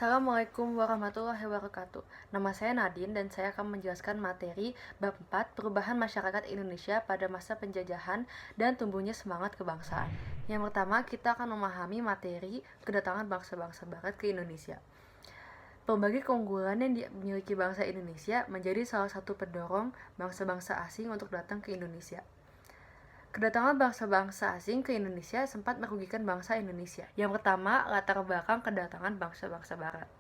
Assalamualaikum warahmatullahi wabarakatuh. Nama saya Nadine dan saya akan menjelaskan materi bab 4 perubahan masyarakat Indonesia pada masa penjajahan dan tumbuhnya semangat kebangsaan. Yang pertama, kita akan memahami materi kedatangan bangsa-bangsa barat ke Indonesia. Berbagai keunggulan yang dimiliki bangsa Indonesia menjadi salah satu pendorong bangsa-bangsa asing untuk datang ke Indonesia. Kedatangan bangsa-bangsa asing ke Indonesia sempat merugikan bangsa Indonesia. Yang pertama, latar belakang kedatangan bangsa-bangsa barat.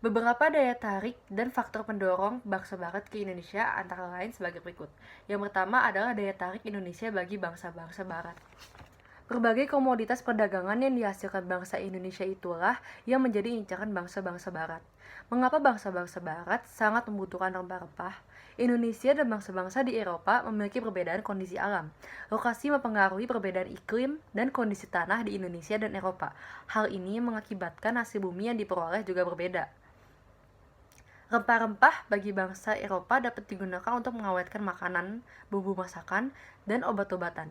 Beberapa daya tarik dan faktor pendorong bangsa barat ke Indonesia antara lain sebagai berikut. Yang pertama adalah daya tarik Indonesia bagi bangsa-bangsa barat. Berbagai komoditas perdagangan yang dihasilkan bangsa Indonesia itulah yang menjadi incaran bangsa-bangsa barat. Mengapa bangsa-bangsa barat sangat membutuhkan rempah-rempah? Indonesia dan bangsa-bangsa di Eropa memiliki perbedaan kondisi alam. Lokasi mempengaruhi perbedaan iklim dan kondisi tanah di Indonesia dan Eropa. Hal ini mengakibatkan hasil bumi yang diperoleh juga berbeda. Rempah-rempah bagi bangsa Eropa dapat digunakan untuk mengawetkan makanan, bumbu masakan, dan obat-obatan.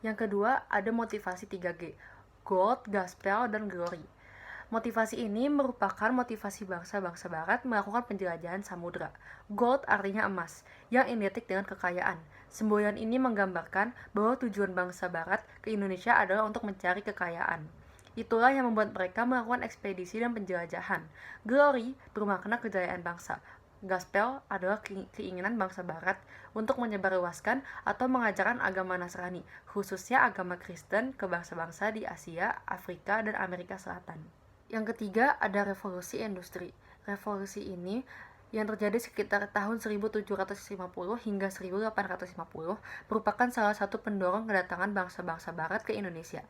Yang kedua, ada motivasi 3G, Gold, Gospel, dan Glory. Motivasi ini merupakan motivasi bangsa-bangsa barat melakukan penjelajahan samudra. Gold artinya emas, yang identik dengan kekayaan. Semboyan ini menggambarkan bahwa tujuan bangsa barat ke Indonesia adalah untuk mencari kekayaan. Itulah yang membuat mereka melakukan ekspedisi dan penjelajahan. Glory bermakna kejayaan bangsa. Gospel adalah keinginan bangsa barat untuk menyebarluaskan atau mengajarkan agama Nasrani, khususnya agama Kristen ke bangsa-bangsa di Asia, Afrika, dan Amerika Selatan. Yang ketiga ada revolusi industri. Revolusi ini yang terjadi sekitar tahun 1750 hingga 1850 merupakan salah satu pendorong kedatangan bangsa-bangsa barat ke Indonesia.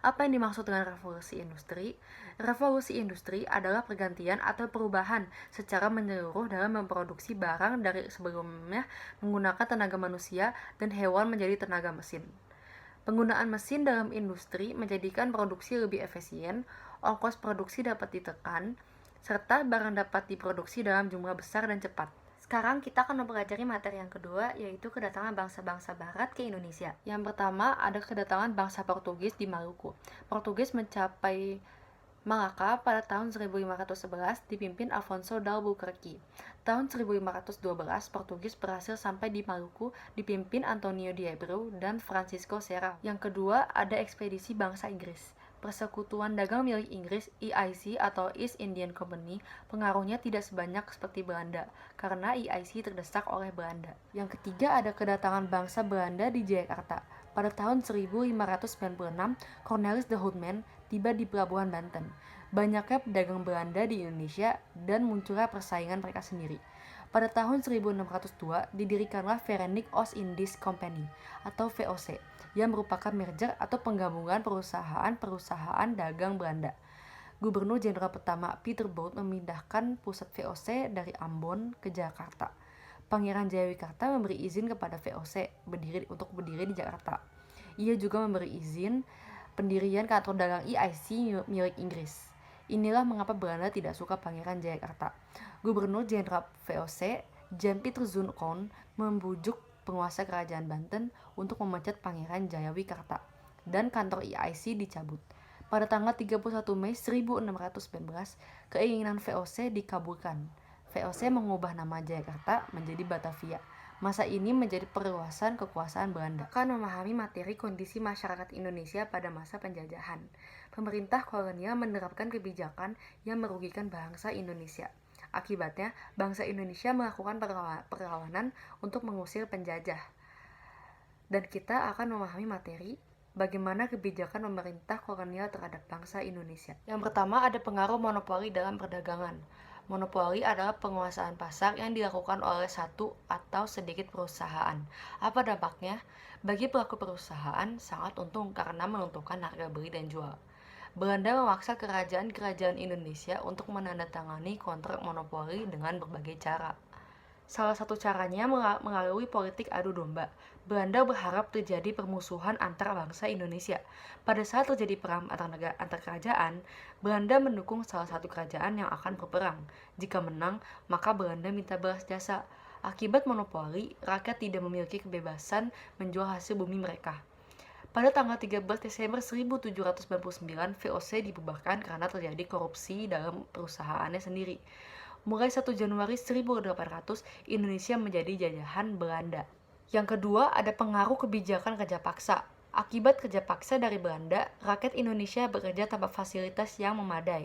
Apa yang dimaksud dengan revolusi industri? Revolusi industri adalah pergantian atau perubahan secara menyeluruh dalam memproduksi barang dari sebelumnya menggunakan tenaga manusia dan hewan menjadi tenaga mesin. Penggunaan mesin dalam industri menjadikan produksi lebih efisien, ongkos produksi dapat ditekan, serta barang dapat diproduksi dalam jumlah besar dan cepat. Sekarang kita akan mempelajari materi yang kedua, yaitu kedatangan bangsa-bangsa barat ke Indonesia. Yang pertama ada kedatangan bangsa Portugis di Maluku. Portugis mencapai Malaka pada tahun 1511 dipimpin Afonso d'Albuquerque. Tahun 1512 Portugis berhasil sampai di Maluku dipimpin Antonio de Abreu dan Francisco Serra. Yang kedua ada ekspedisi bangsa Inggris. Persekutuan dagang milik Inggris, EIC atau East Indian Company, pengaruhnya tidak sebanyak seperti Belanda, karena EIC terdesak oleh Belanda. Yang ketiga ada kedatangan bangsa Belanda di Jakarta. Pada tahun 1596, Cornelis de Houtman tiba di Pelabuhan Banten. Banyaknya pedagang Belanda di Indonesia dan munculnya persaingan mereka sendiri. Pada tahun 1602 didirikanlah Verenigd Oost-Indisch Company atau VOC yang merupakan merger atau penggabungan perusahaan-perusahaan dagang Belanda. Gubernur Jenderal pertama Peter Bout memindahkan pusat VOC dari Ambon ke Jakarta. Pangeran Jayawikarta memberi izin kepada VOC untuk berdiri di Jakarta. Ia juga memberi izin pendirian kantor dagang EIC milik Inggris. Inilah mengapa Belanda tidak suka Pangeran Jayakarta. Gubernur Jenderal VOC, Jan Pieter Zoon Koon, membujuk penguasa kerajaan Banten untuk memecat Pangeran Jayawikarta, dan kantor EIC dicabut. Pada tanggal 31 Mei 1619, keinginan VOC dikabulkan. VOC mengubah nama Jayakarta menjadi Batavia. Masa ini menjadi perluasan kekuasaan Belanda. Akan memahami materi kondisi masyarakat Indonesia pada masa penjajahan. Pemerintah kolonial menerapkan kebijakan yang merugikan bangsa Indonesia. Akibatnya, bangsa Indonesia melakukan perlawanan untuk mengusir penjajah. Dan kita akan memahami materi bagaimana kebijakan pemerintah kolonial terhadap bangsa Indonesia. Yang pertama ada pengaruh monopoli dalam perdagangan. Monopoli adalah penguasaan pasar yang dilakukan oleh satu atau sedikit perusahaan. Apa dampaknya? Bagi pelaku perusahaan sangat untung karena menentukan harga beli dan jual. Belanda memaksa kerajaan-kerajaan Indonesia untuk menandatangani kontrak monopoli dengan berbagai cara. Salah satu caranya melalui politik adu domba. Belanda berharap terjadi permusuhan antar bangsa Indonesia. Pada saat terjadi perang antar kerajaan, Belanda mendukung salah satu kerajaan yang akan berperang. Jika menang, maka Belanda minta balas jasa. Akibat monopoli, rakyat tidak memiliki kebebasan menjual hasil bumi mereka. Pada tanggal 13 Desember 1799, VOC dibubarkan karena terjadi korupsi dalam perusahaannya sendiri. Mulai 1 Januari 1800, Indonesia menjadi jajahan Belanda. Yang kedua, ada pengaruh kebijakan kerja paksa. Akibat kerja paksa dari Belanda, rakyat Indonesia bekerja tanpa fasilitas yang memadai.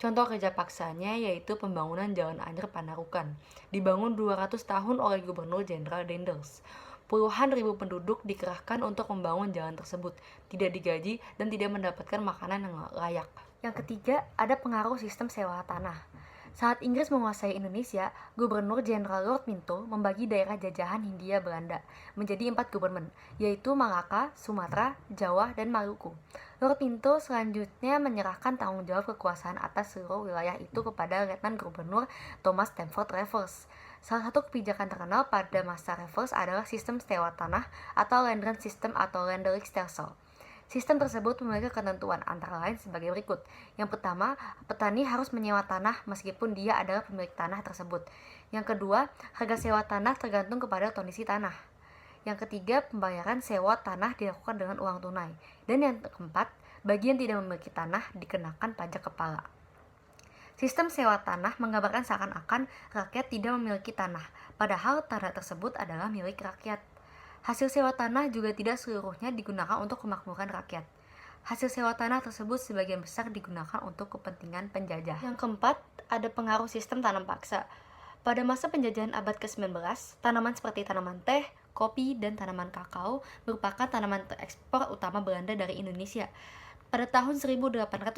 Contoh kerja paksanya yaitu pembangunan Jalan Anyer Panarukan, dibangun 200 tahun oleh Gubernur Jenderal Dendels. Puluhan ribu penduduk dikerahkan untuk membangun jalan tersebut, tidak digaji dan tidak mendapatkan makanan yang layak. Yang ketiga, ada pengaruh sistem sewa tanah. Saat Inggris menguasai Indonesia, Gubernur Jenderal Lord Minto membagi daerah jajahan Hindia Belanda menjadi 4 gubernmen, yaitu Malaka, Sumatera, Jawa, dan Maluku. Lord Minto selanjutnya menyerahkan tanggung jawab kekuasaan atas seluruh wilayah itu kepada Letnan Gubernur Thomas Stamford Raffles. Salah satu kebijakan terkenal pada masa Raffles adalah sistem sewa tanah atau land rent system atau Landelijkstelsel. Sistem tersebut memiliki ketentuan antara lain sebagai berikut. Yang pertama, petani harus menyewa tanah meskipun dia adalah pemilik tanah tersebut. Yang kedua, harga sewa tanah tergantung kepada kondisi tanah. Yang ketiga, pembayaran sewa tanah dilakukan dengan uang tunai. Dan yang keempat, bagi yang tidak memiliki tanah dikenakan pajak kepala. Sistem sewa tanah menggambarkan seakan-akan rakyat tidak memiliki tanah, padahal tanah tersebut adalah milik rakyat. Hasil sewa tanah juga tidak seluruhnya digunakan untuk kemakmuran rakyat. Hasil sewa tanah tersebut sebagian besar digunakan untuk kepentingan penjajah. Yang keempat, ada pengaruh sistem tanam paksa. Pada masa penjajahan abad ke-19, tanaman seperti tanaman teh, kopi, dan tanaman kakao merupakan tanaman terekspor utama Belanda dari Indonesia. Pada tahun 1830,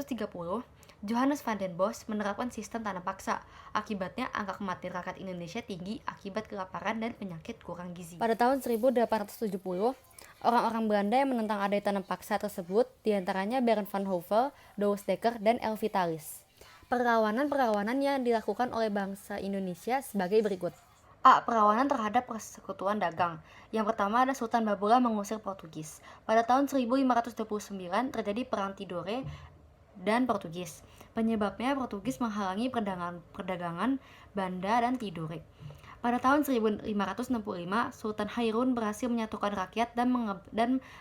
Johannes van den Bosch menerapkan sistem tanam paksa. Akibatnya, angka kematian rakyat Indonesia tinggi akibat kelaparan dan penyakit kurang gizi. Pada tahun 1870, orang-orang Belanda yang menentang adanya tanam paksa tersebut, diantaranya Baron van Hove, Douwes Dekker, dan L. Vitalis. Perlawanan yang dilakukan oleh bangsa Indonesia sebagai berikut. A. Perlawanan terhadap persekutuan dagang. Yang pertama ada Sultan Babolah mengusir Portugis. Pada tahun 1529 terjadi Perang Tidore dan Portugis. Penyebabnya Portugis menghalangi perdagangan Banda dan Tidore. Pada tahun 1565, Sultan Hairun berhasil menyatukan rakyat dan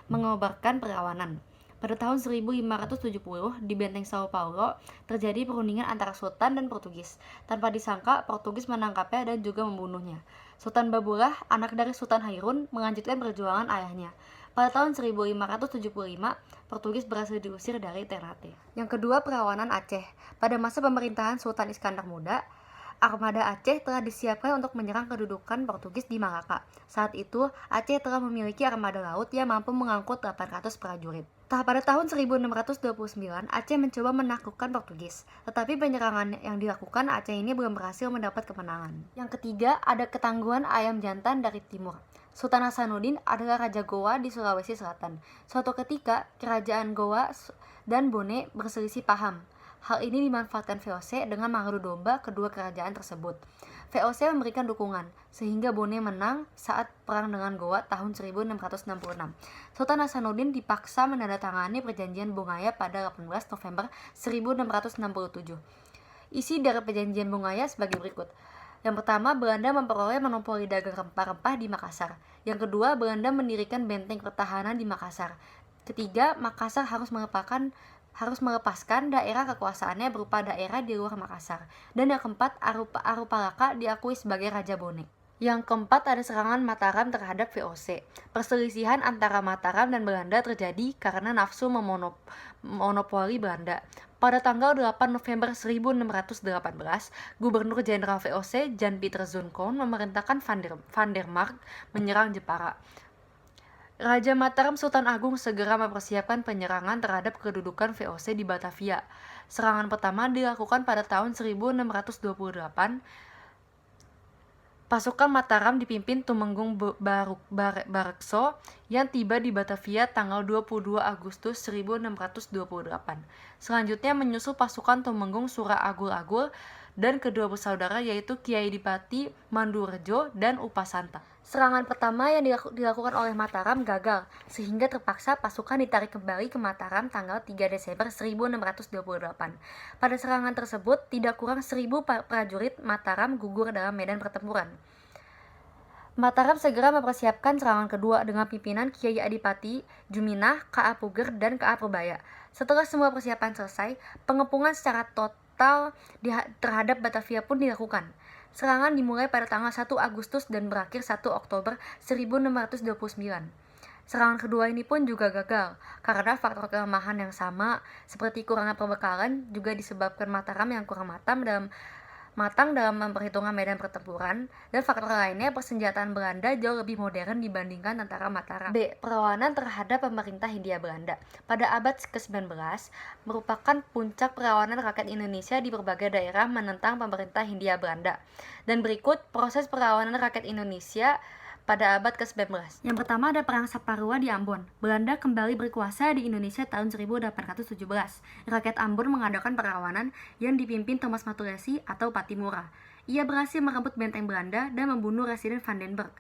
mengobarkan perlawanan. Pada tahun 1570, di Benteng Sao Paulo, terjadi perundingan antara Sultan dan Portugis. Tanpa disangka, Portugis menangkapnya dan juga membunuhnya. Sultan Babolah, anak dari Sultan Hairun, melanjutkan perjuangan ayahnya. Pada tahun 1575, Portugis berhasil diusir dari Ternate. Yang kedua, perlawanan Aceh. Pada masa pemerintahan Sultan Iskandar Muda, armada Aceh telah disiapkan untuk menyerang kedudukan Portugis di Malaka. Saat itu, Aceh telah memiliki armada laut yang mampu mengangkut 800 prajurit. Pada tahun 1629, Aceh mencoba menaklukkan Portugis, tetapi penyerangan yang dilakukan Aceh ini belum berhasil mendapat kemenangan. Yang ketiga, ada ketangguhan ayam jantan dari timur. Sultan Hasanuddin adalah Raja Gowa di Sulawesi Selatan. Suatu ketika, kerajaan Gowa dan Bone berselisih paham. Hal ini dimanfaatkan VOC dengan mengadu domba kedua kerajaan tersebut. VOC memberikan dukungan, sehingga Bone menang saat perang dengan Gowa tahun 1666. Sultan Hasanuddin dipaksa menandatangani perjanjian Bungaya pada 18 November 1667. Isi dari perjanjian Bungaya sebagai berikut. Yang pertama, Belanda memperoleh monopoli dagang rempah-rempah di Makassar. Yang kedua, Belanda mendirikan benteng pertahanan di Makassar. Ketiga, Makassar harus melepaskan daerah kekuasaannya berupa daerah di luar Makassar. Dan yang keempat, Arupalaka diakui sebagai Raja Bone. Yang keempat, ada serangan Mataram terhadap VOC. Perselisihan antara Mataram dan Belanda terjadi karena nafsu memonopoli Belanda. Pada tanggal 8 November 1618, Gubernur Jenderal VOC Jan Pieter Zoon memerintahkan Van der Mark menyerang Jepara. Raja Mataram Sultan Agung segera mempersiapkan penyerangan terhadap kedudukan VOC di Batavia. Serangan pertama dilakukan pada tahun 1628. Pasukan Mataram dipimpin Tumenggung Barekso yang tiba di Batavia tanggal 22 Agustus 1628. Selanjutnya menyusul pasukan Tumenggung Sura Agul-Agul dan kedua bersaudara yaitu Kiai Dipati Mandurejo dan Upasanta. Serangan pertama yang dilakukan oleh Mataram gagal, sehingga terpaksa pasukan ditarik kembali ke Mataram tanggal 3 Desember 1628. Pada serangan tersebut, tidak kurang 1.000 prajurit Mataram gugur dalam medan pertempuran. Mataram segera mempersiapkan serangan kedua dengan pimpinan Kiai Adipati, Juminah, K.A. Puger, dan K.A. Purbaya. Setelah semua persiapan selesai, pengepungan secara total terhadap Batavia pun dilakukan. Serangan dimulai pada tanggal 1 Agustus dan berakhir 1 Oktober 1629. Serangan kedua ini pun juga gagal, karena faktor kelemahan yang sama, seperti kurangnya perbekalan, juga disebabkan Mataram yang kurang matang dalam memperhitungkan medan pertempuran, dan faktor lainnya persenjataan Belanda jauh lebih modern dibandingkan tentara Mataram. B. Perlawanan terhadap pemerintah Hindia Belanda. Pada abad ke-19, merupakan puncak perlawanan rakyat Indonesia di berbagai daerah menentang pemerintah Hindia Belanda. Dan berikut proses perlawanan rakyat Indonesia pada abad ke-19. Yang pertama ada Perang Saparua di Ambon. Belanda kembali berkuasa di Indonesia tahun 1817. Rakyat Ambon mengadakan perlawanan yang dipimpin Thomas Matulesi atau Patimura. Ia berhasil merebut benteng Belanda dan membunuh Residen Vandenberg.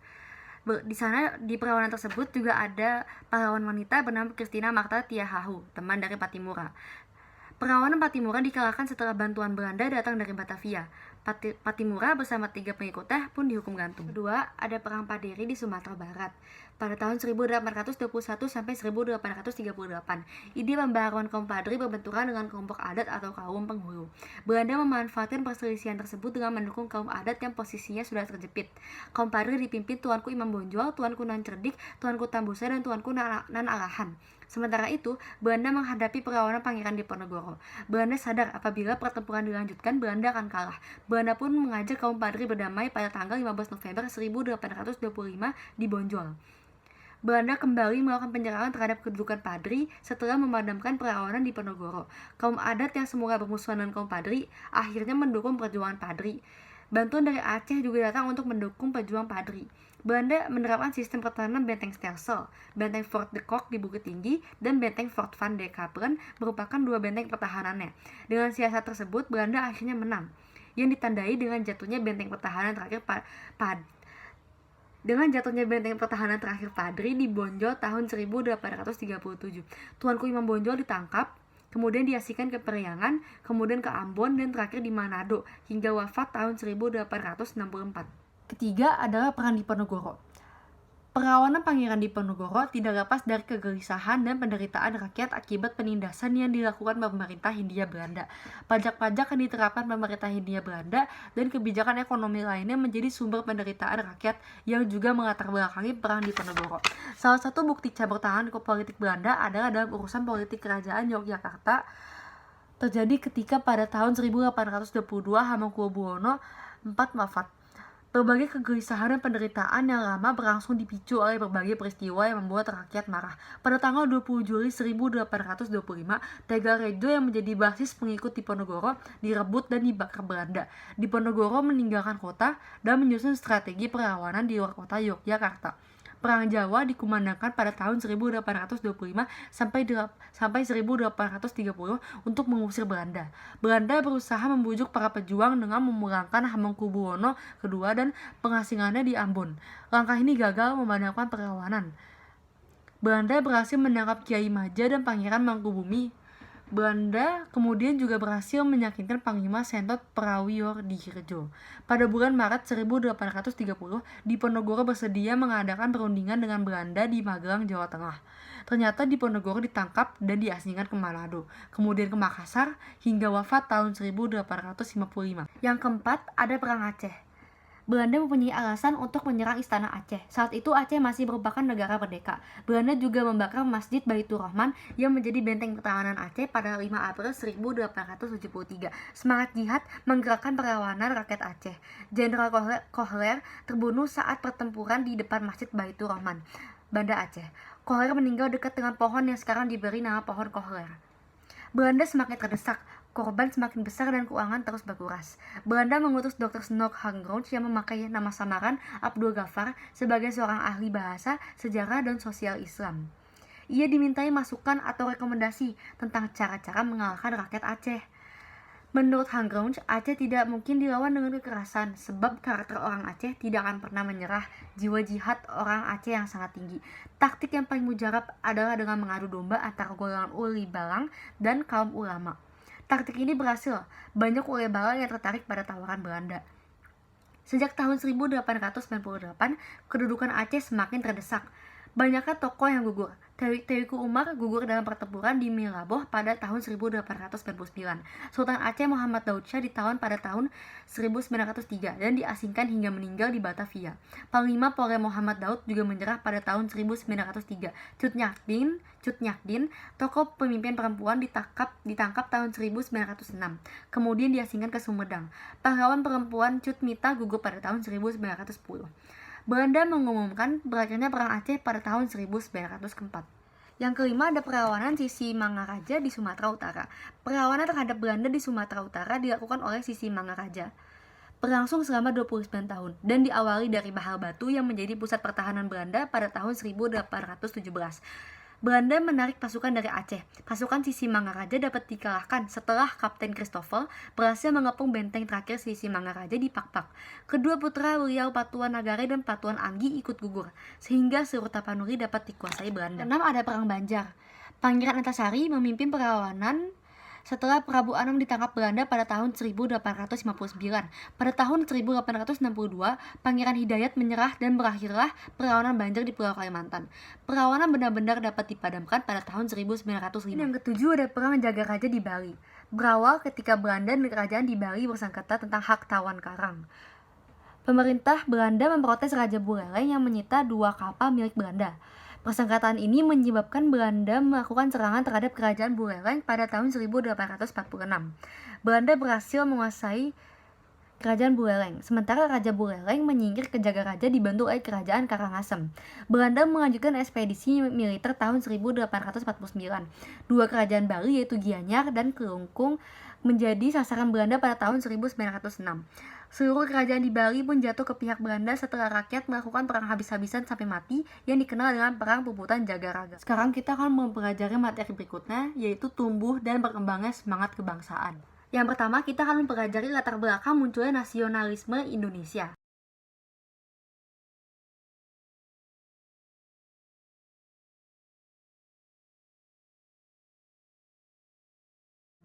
Di sana, di perlawanan tersebut juga ada pahlawan wanita bernama Christina Martha Tiahahu, teman dari Patimura. Perlawanan Patimura dikalahkan setelah bantuan Belanda datang dari Batavia. Patimura bersama 3 pengikutnya pun dihukum gantung. Kedua, ada Perang Paderi di Sumatera Barat pada tahun 1821 sampai 1838. Ide pembaharuan kaum Padri berbenturan dengan kelompok adat atau kaum penghulu. Belanda memanfaatkan perselisihan tersebut dengan mendukung kaum adat yang posisinya sudah terjepit. Kaum Padri dipimpin Tuanku Imam Bonjol, Tuanku Nan Cerdik, Tuanku Tambusa, dan Tuanku Nan Arahan. Sementara itu, Belanda menghadapi perlawanan Pangeran Diponegoro. Belanda sadar apabila pertempuran dilanjutkan, Belanda akan kalah. Belanda pun mengajak kaum Padri berdamai pada tanggal 15 November 1825 di Bonjol. Belanda kembali melakukan penyerangan terhadap kedudukan Padri setelah memadamkan perlawanan di Diponegoro. Kaum adat yang semula bermusuhan dengan kaum Padri akhirnya mendukung perjuangan Padri. Bantuan dari Aceh juga datang untuk mendukung pejuang Padri. Belanda menerapkan sistem pertahanan benteng Stelsel, benteng Fort de Kock di Bukit Tinggi, dan benteng Fort van de Kaperen merupakan 2 benteng pertahanannya. Dengan siasat tersebut, Belanda akhirnya menang, yang ditandai dengan jatuhnya benteng pertahanan terakhir Padri di Bonjol tahun 1837. Tuanku Imam Bonjol ditangkap, kemudian diasingkan ke Periangan, kemudian ke Ambon, dan terakhir di Manado, hingga wafat tahun 1864. Ketiga adalah Perang Diponegoro. Perlawanan Pangeran Diponegoro tidak lepas dari kegelisahan dan penderitaan rakyat akibat penindasan yang dilakukan pemerintah Hindia Belanda. Pajak-pajak yang diterapkan pemerintah Hindia Belanda dan kebijakan ekonomi lainnya menjadi sumber penderitaan rakyat yang juga melatar belakangi Perang Diponegoro. Salah satu bukti campur tangan politik Belanda adalah dalam urusan politik kerajaan Yogyakarta terjadi ketika pada tahun 1822 Hamengkubuwono IV wafat. Berbagai kegelisahan dan penderitaan yang lama berlangsung dipicu oleh berbagai peristiwa yang membuat rakyat marah. Pada tanggal 20 Juli 1825, Tegalrejo yang menjadi basis pengikut Diponegoro direbut dan dibakar Belanda. Diponegoro meninggalkan kota dan menyusun strategi perlawanan di luar kota Yogyakarta. Perang Jawa dikumandangkan pada tahun 1825 sampai 1830 untuk mengusir Belanda. Belanda berusaha membujuk para pejuang dengan memulangkan Hamengkubuwono II dan pengasingannya di Ambon. Langkah ini gagal memadamkan perlawanan. Belanda berhasil menangkap Kiai Maja dan Pangeran Mangkubumi. Belanda kemudian juga berhasil meyakinkan Panglima Sentot Prawiyodirjo. Pada bulan Maret 1830, Diponegoro bersedia mengadakan perundingan dengan Belanda di Magelang, Jawa Tengah. Ternyata Diponegoro ditangkap dan diasingkan ke Manado, kemudian ke Makassar, hingga wafat tahun 1855. Yang keempat, ada Perang Aceh. Belanda mempunyai alasan untuk menyerang istana Aceh. Saat itu Aceh masih merupakan negara merdeka. Belanda juga membakar Masjid Baitur Rahman yang menjadi benteng pertahanan Aceh pada 5 April 1873. Semangat jihad menggerakkan perlawanan rakyat Aceh. Jenderal Kohler terbunuh saat pertempuran di depan Masjid Baitur Rahman, Banda Aceh. Kohler meninggal dekat dengan pohon yang sekarang diberi nama pohon Kohler. Belanda semakin terdesak, korban semakin besar dan keuangan terus berkuras. Belanda mengutus Dr. Snoek Hagerup yang memakai nama samaran Abdul Ghaffar sebagai seorang ahli bahasa, sejarah, dan sosial Islam. Ia dimintai masukan atau rekomendasi tentang cara-cara mengalahkan rakyat Aceh. Menurut Hagerup, Aceh tidak mungkin dilawan dengan kekerasan, sebab karakter orang Aceh tidak akan pernah menyerah. Jiwa jihad orang Aceh yang sangat tinggi. Taktik yang paling mujarab adalah dengan mengadu domba antara golongan uli balang dan kaum ulama. Taktik ini berhasil. Banyak uli balang yang tertarik pada tawaran Belanda. Sejak tahun 1898, kedudukan Aceh semakin terdesak. Banyaknya tokoh yang gugur. Teuku Umar gugur dalam pertempuran di Miraboh pada tahun 1899. Sultan Aceh Muhammad Daud Shah pada tahun 1903 dan diasingkan hingga meninggal di Batavia. Panglima Polres Muhammad Daud juga menyerah pada tahun 1903. Cut Nyakdin, tokoh pemimpin perempuan ditangkap tahun 1906. Kemudian diasingkan ke Sumedang. Pahlawan perempuan Cut Mita gugur pada tahun 1910. Belanda mengumumkan berakhirnya Perang Aceh pada tahun 1904. Yang kelima ada perlawanan Sisi Mangaraja di Sumatera Utara. Perlawanan terhadap Belanda di Sumatera Utara dilakukan oleh Sisi Mangaraja. Berlangsung selama 29 tahun dan diawali dari Bahar Batu yang menjadi pusat pertahanan Belanda pada tahun 1817. Belanda menarik pasukan dari Aceh. Pasukan Sisi Mangaraja dapat dikalahkan setelah Kapten Christopher berhasil mengepung benteng terakhir Sisi Mangaraja di Pakpak. Kedua putra Riau Patuan Nagare dan Patuan Anggi ikut gugur, sehingga seluruh Tapanuli dapat dikuasai Belanda. 6. Ada Perang Banjar. Pangeran Antasari memimpin perlawanan setelah Prabu Anam ditangkap Belanda pada tahun 1859. Pada tahun 1862, Pangeran Hidayat menyerah dan berakhirlah perlawanan Banjar di Pulau Kalimantan. Perlawanan benar-benar dapat dipadamkan pada tahun 1905. Yang ketujuh ada Perang Jaga Raja di Bali. Berawal ketika Belanda dan kerajaan di Bali bersengketa tentang hak tawan karang. Pemerintah Belanda memprotes Raja Buleleng yang menyita 2 kapal milik Belanda. Persengketaan ini menyebabkan Belanda melakukan serangan terhadap kerajaan Buleleng pada tahun 1846. Belanda berhasil menguasai kerajaan Buleleng, sementara Raja Buleleng menyingkir ke Jaga Raja dibantu oleh kerajaan Karangasem. Belanda melanjutkan ekspedisi militer tahun 1849. Dua kerajaan Bali yaitu Gianyar dan Kelungkung menjadi sasaran Belanda pada tahun 1906. Seluruh kerajaan di Bali pun jatuh ke pihak Belanda setelah rakyat melakukan perang habis-habisan sampai mati yang dikenal dengan Perang Puputan Jagaraga. Sekarang kita akan mempelajari materi berikutnya, yaitu tumbuh dan berkembangnya semangat kebangsaan. Yang pertama, kita akan mempelajari latar belakang munculnya nasionalisme Indonesia.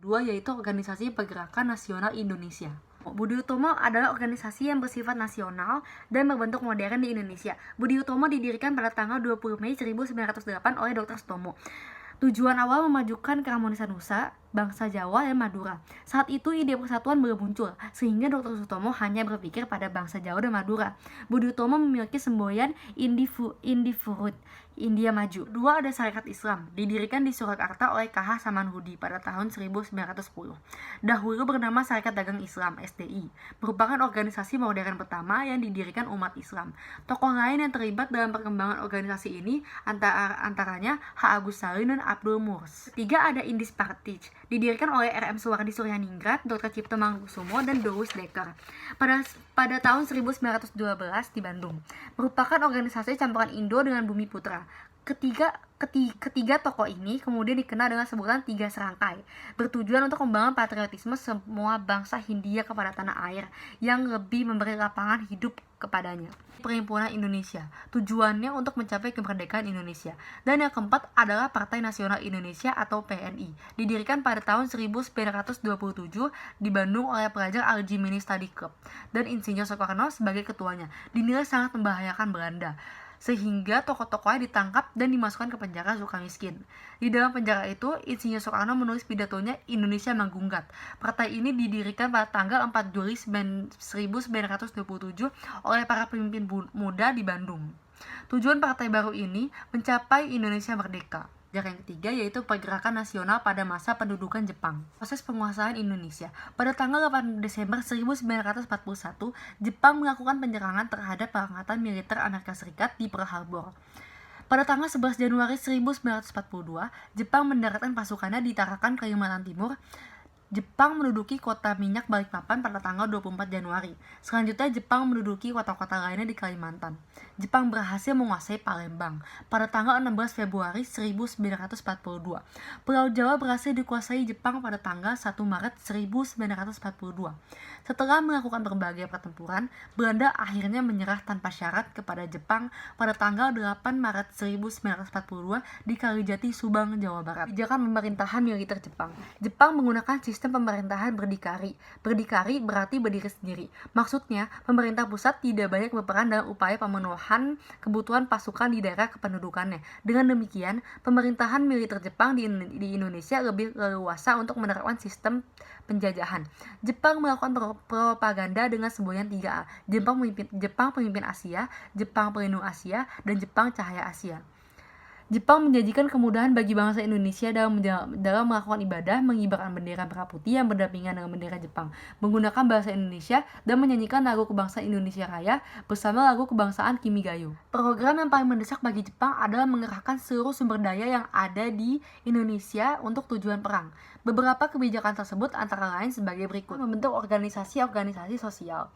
Dua, yaitu Organisasi Pergerakan Nasional Indonesia. Budi Utomo adalah organisasi yang bersifat nasional dan berbentuk modern di Indonesia. Budi Utomo didirikan pada tanggal 20 Mei 1908 oleh Dr. Sutomo. Tujuan awal memajukan keharmonisan Nusa, bangsa Jawa dan Madura. Saat itu ide persatuan belum muncul, sehingga Dr. Sutomo hanya berpikir pada bangsa Jawa dan Madura. Budi Utomo memiliki semboyan Indifurut, India Maju. Dua, ada Sarekat Islam, didirikan di Surakarta oleh K.H. Samanhudi pada tahun 1910. Dahulu bernama Sarekat Dagang Islam, SDI, merupakan organisasi modern pertama yang didirikan umat Islam. Tokoh lain yang terlibat dalam perkembangan organisasi ini antaranya H. Agus Salim dan Abdul Murs. Tiga, ada Indis Partij, didirikan oleh R.M. Suwardi Suryaningrat, Dr. Cipto Mangkusumo, dan Doris Dekker pada tahun 1912 di Bandung. Merupakan organisasi campuran Indo dengan Bumi Putra. Ketiga tokoh ini kemudian dikenal dengan sebutan Tiga Serangkai, bertujuan untuk membangun patriotisme semua bangsa Hindia kepada tanah air yang lebih memberi lapangan hidup kepadanya. Perhimpunan Indonesia, tujuannya untuk mencapai kemerdekaan Indonesia. Dan yang keempat adalah Partai Nasional Indonesia atau PNI, didirikan pada tahun 1927 di Bandung oleh pelajar Al-Jimini Study Club dan Insinyur Soekarno sebagai ketuanya. Dinilai sangat membahayakan Belanda, sehingga tokoh-tokohnya ditangkap dan dimasukkan ke penjara Sukamiskin. Di dalam penjara itu, Insinyur Soekarno menulis pidatonya Indonesia Menggunggat. Partai ini didirikan pada tanggal 4 Juli 1927 oleh para pemimpin muda di Bandung. Tujuan partai baru ini mencapai Indonesia merdeka. Yang ketiga yaitu Pergerakan Nasional pada masa pendudukan Jepang. Proses penguasaan Indonesia. Pada tanggal 8 Desember 1941, Jepang melakukan penyerangan terhadap Angkatan Militer Amerika Serikat di Pearl Harbor. Pada tanggal 11 Januari 1942, Jepang mendaratkan pasukannya di Tarakan, Kalimantan Timur. Jepang menduduki kota minyak Balikpapan pada tanggal 24 Januari. Selanjutnya Jepang menduduki kota-kota lainnya di Kalimantan. Jepang berhasil menguasai Palembang pada tanggal 16 Februari 1942. Pulau Jawa berhasil dikuasai Jepang pada tanggal 1 Maret 1942. Setelah melakukan berbagai pertempuran, Belanda akhirnya menyerah tanpa syarat kepada Jepang pada tanggal 8 Maret 1942 di Kalijati, Subang, Jawa Barat. Kebijakan pemerintahan militer Jepang. Jepang menggunakan sistem sistem pemerintahan berdikari. Berdikari berarti berdiri sendiri. Maksudnya, pemerintah pusat tidak banyak berperan dalam upaya pemenuhan kebutuhan pasukan di daerah kependudukannya. Dengan demikian, pemerintahan militer Jepang di Indonesia lebih leluasa untuk menerapkan sistem penjajahan. Jepang melakukan propaganda dengan semboyan 3A. Jepang pemimpin Asia, Jepang pelindung Asia, dan Jepang cahaya Asia. Jepang menjanjikan kemudahan bagi bangsa Indonesia dalam melakukan ibadah, mengibarkan bendera merah putih yang berdampingan dengan bendera Jepang, menggunakan bahasa Indonesia, dan menyanyikan lagu kebangsaan Indonesia Raya bersama lagu kebangsaan Kimigayo. Program yang paling mendesak bagi Jepang adalah mengerahkan seluruh sumber daya yang ada di Indonesia untuk tujuan perang. Beberapa kebijakan tersebut antara lain sebagai berikut: membentuk organisasi-organisasi sosial.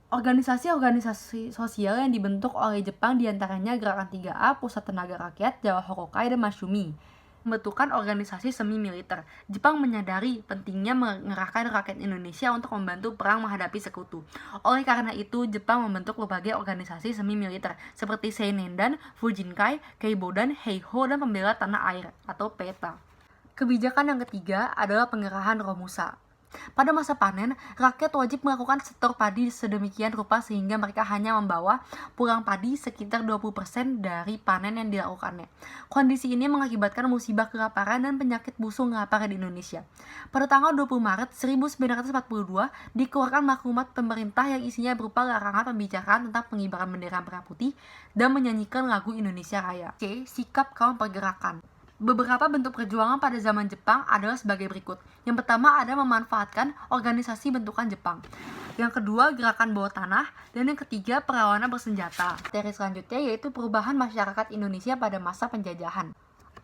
Organisasi-organisasi sosial yang dibentuk oleh Jepang diantaranya Gerakan 3A, Pusat Tenaga Rakyat, Jawa Hokokai, dan Masyumi. Pembentukan organisasi semi-militer. Jepang menyadari pentingnya mengerahkan rakyat Indonesia untuk membantu perang menghadapi sekutu. Oleh karena itu, Jepang membentuk berbagai organisasi semi-militer seperti Seinendan, Fujinkai, Keibodan, Heiho, dan Pembela Tanah Air atau PETA. Kebijakan yang ketiga adalah pengerahan Romusa. Pada masa panen, rakyat wajib melakukan setor padi sedemikian rupa sehingga mereka hanya membawa pulang padi sekitar 20% dari panen yang dilakukannya. Kondisi ini mengakibatkan musibah kelaparan dan penyakit busung lapar di Indonesia. Pada tanggal 20 Maret 1942, dikeluarkan maklumat pemerintah yang isinya berupa larangan pembicaraan tentang pengibaran bendera merah putih dan menyanyikan lagu Indonesia Raya. C. Sikap kaum pergerakan. Beberapa bentuk perjuangan pada zaman Jepang adalah sebagai berikut. Yang pertama ada memanfaatkan organisasi bentukan Jepang. Yang kedua, gerakan bawah tanah. Dan yang ketiga, perlawanan bersenjata. Materi selanjutnya yaitu perubahan masyarakat Indonesia pada masa penjajahan.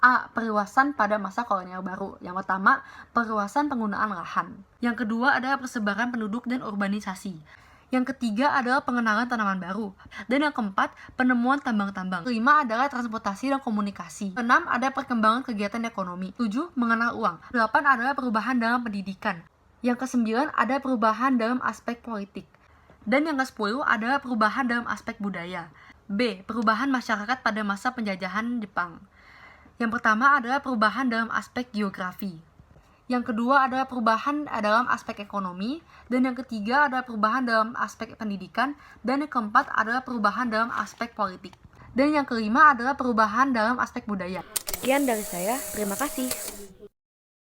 A. Perluasan pada masa kolonial baru. Yang pertama, perluasan penggunaan lahan. Yang kedua adalah persebaran penduduk dan urbanisasi. Yang ketiga adalah pengenalan tanaman baru. Dan yang keempat, penemuan tambang-tambang. Kelima adalah transportasi dan komunikasi. Keenam, ada perkembangan kegiatan ekonomi. 7, mengenal uang. 8 adalah perubahan dalam pendidikan. Yang ke-9 ada perubahan dalam aspek politik. Dan yang ke-10 adalah perubahan dalam aspek budaya. B. Perubahan masyarakat pada masa penjajahan Jepang. Yang pertama adalah perubahan dalam aspek geografi. Yang kedua adalah perubahan dalam aspek ekonomi, dan yang ketiga adalah perubahan dalam aspek pendidikan, dan yang keempat adalah perubahan dalam aspek politik. Dan yang kelima adalah perubahan dalam aspek budaya. Sekian dari saya, terima kasih.